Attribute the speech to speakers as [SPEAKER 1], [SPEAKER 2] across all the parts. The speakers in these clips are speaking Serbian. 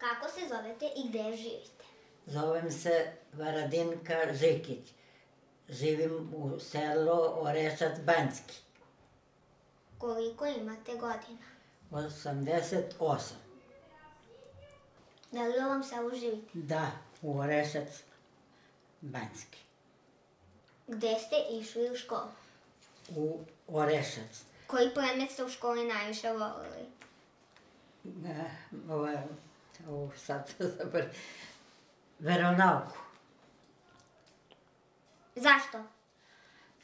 [SPEAKER 1] Kako se zovete i gde živite?
[SPEAKER 2] Zovem se Varadinka Žikić. Živim u selu Orešac Banjski.
[SPEAKER 1] Koliko imate godina?
[SPEAKER 2] 88.
[SPEAKER 1] Da li u ovom selu živite?
[SPEAKER 2] Da, u Orešac Banjski.
[SPEAKER 1] Gde ste išli u školu?
[SPEAKER 2] U Orešac.
[SPEAKER 1] Koji predmet ste u školi najviše volili?
[SPEAKER 2] Veronauku.
[SPEAKER 1] Zašto?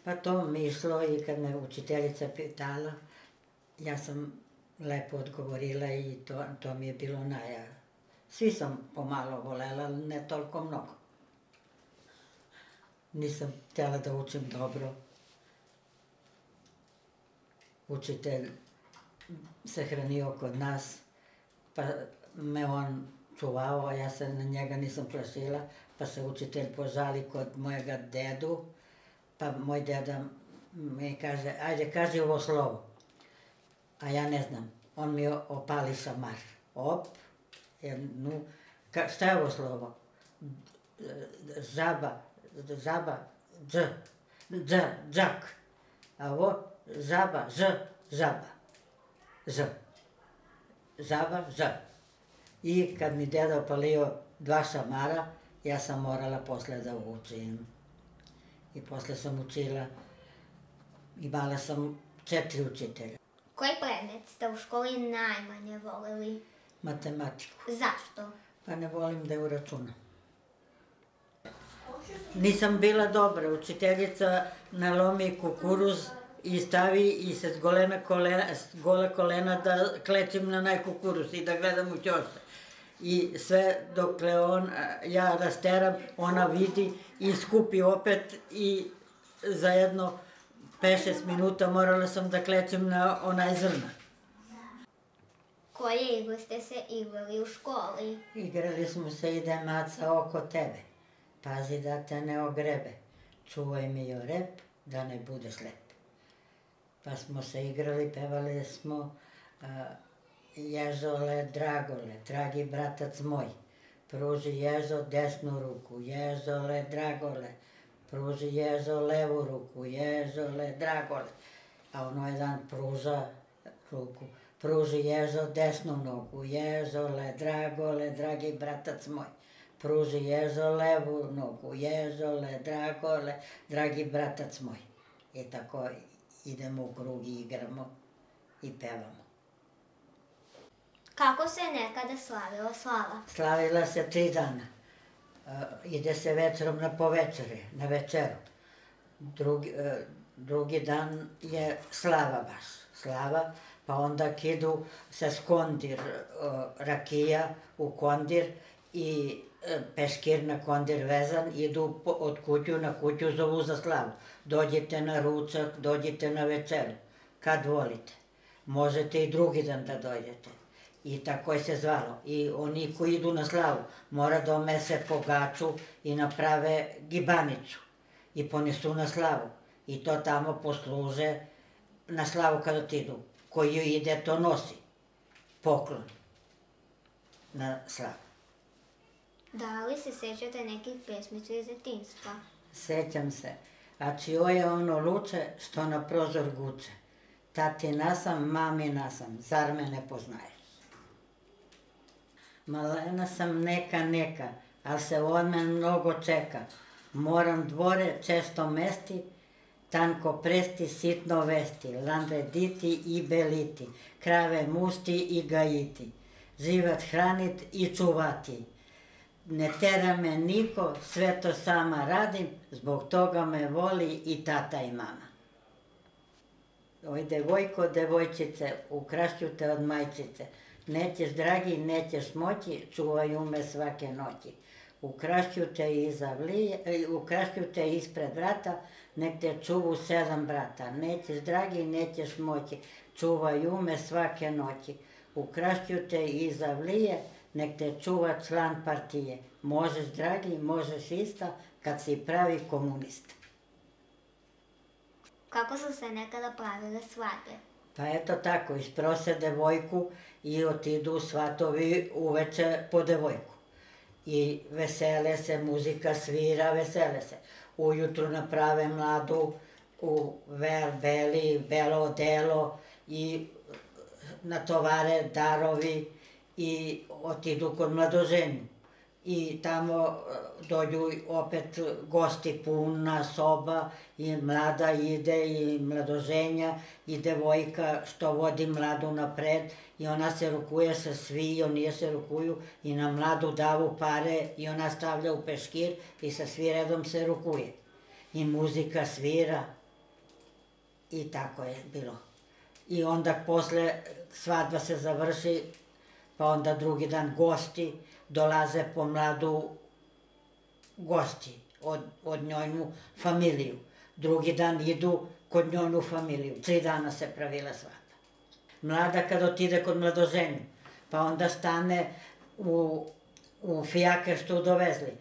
[SPEAKER 2] Pa to mi išlo i kad me učiteljica pitala, ja sam lepo odgovorila i to mi je bilo Svi sam pomalo volela, ali ne toliko mnogo. Nisam htjela da učim dobro. Učitelj se hranio kod nas, pa me on čuvao, a ja se na njega nisam plašila, pa se učitelj požali kod mojega dedu, pa moj deda mi kaže, ajde, kaži ovo slovo. A ja ne znam, on mi opali šamar. Op, jednu, šta je ovo slovo? Žaba, džak. A ovo, žaba, žaba. Žaba, I kad mi deda opalio 2 šamara, ja sam morala posle da učim. I posle sam učila, imala sam 4 učitelja.
[SPEAKER 1] Koji predmet ste u školi najmanje volili?
[SPEAKER 2] Matematiku.
[SPEAKER 1] Zašto?
[SPEAKER 2] Pa ne volim da je uračunam. Nisam bila dobra, učiteljica nalomi kukuruz i stavi i se s gole kolena da klećem na najkukuruz i da gledam u ćoše. I sve dokle ja rasteram, ona vidi i skupi opet i za jedno 5-6 minuta morala sam da klećem na onaj zrna.
[SPEAKER 1] Koje igre ste se igrali u školi?
[SPEAKER 2] Igrali smo se ide maca oko tebe. Pazi da te ne ogrebe. Čuvaj mi jo rep, da ne budeš lep. Pa smo se igrali, pevali smo Ježole, dragole, dragi bratac moj. Pruži Ježo desnu ruku, Ježole, dragole. Pruži Ježo levu ruku, Ježole, dragole. A ono jedan pruža ruku. Pruži Ježo desnu nogu, Ježole, dragole, dragi bratac moj. Pruži Ježo levu nogu, Ježole, dragole, dragi bratac moj. I tako idemo u krug i igramo i pevamo.
[SPEAKER 1] Kako se nekada slavila slava?
[SPEAKER 2] Slavila se 3 dana. Ide se večerom na povečere, na večeru. Drugi dan je slava baš. Slava, pa onda kidu se skondir, rakija u kondir i peškir na kondir vezan, idu od kuću na kuću, zovu za slavu. Dođite na ručak, dođite na večeru, kad volite. Možete i drugi dan da dođete. I tako je se zvalo. I oni koji idu na slavu mora da omese pogaču i naprave gibanicu. I ponesu na slavu. I to tamo posluže na slavu kada ti idu. Koji ide to nosi. Poklon na slavu.
[SPEAKER 1] Da li se sećate nekih pesmica iz detinjstva?
[SPEAKER 2] Sećam se. A čio je ono luče što na prozor guče. Tatina sam, mamina sam, zar me ne poznaješ? Malena sam neka, ali se od men mnogo čeka. Moram dvore često mesti, tanko presti, sitno vesti, lambediti i beliti, krave musti i gajiti, živat hranit i čuvati. Ne tera me niko, sve to sama radim, zbog toga me voli i tata i mama. Oj, devojko, devojčice, ukrašću te od majčice. Nećeš, dragi, nećeš moći, čuvaju me svake noći. Ukrašću te ispred vrata, nek te čuvu 7 brata. Nećeš, dragi, nećeš moći, čuvaju me svake noći. Ukrašću te iza vlije, nek te čuva član partije. Možeš, dragi, možeš ista, kad si pravi komunista.
[SPEAKER 1] Kako su se nekada pravile svadbe?
[SPEAKER 2] Pa eto tako, isprose devojku i otidu svatovi uveče po devojku. I vesele se, muzika svira, vesele se. Ujutru naprave mladu u belo odelo i natovare darovi i otidu kod mladoženju. I tamo dođu opet gosti, puna soba i mlada ide i mladoženja i devojka što vodi mladu napred i ona se rukuje sa svi i oni se rukuju i na mladu davu pare i ona stavlja u peškir i sa svi redom se rukuje. I muzika svira i tako je bilo. I onda posle svadba se završi, pa onda drugi dan gosti dolaze po mladu gosti od njojnu familiju. Drugi dan idu kod njojnu familiju. 3 dana se pravila svadba. Mlada kad otide kod mladoženju, pa onda stane u fijaker što dovezli,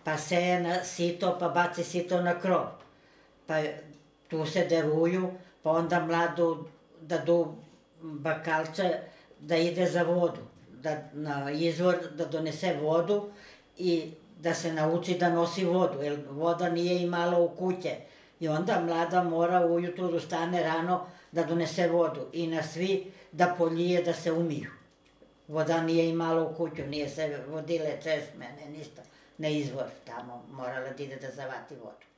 [SPEAKER 2] pa seje na sito, pa baci sito na krov. Pa tu se deruju, pa onda mladu dadu bakalče da ide za vodu, na izvor da donese vodu i da se nauči da nosi vodu, jer voda nije imala u kuće. I onda mlada mora ujutru da stane rano da donese vodu i na svi da polije da se umiju. Voda nije imala u kuću, nije se vodile čežme, ništa, na izvor tamo morala da ide da zavati vodu.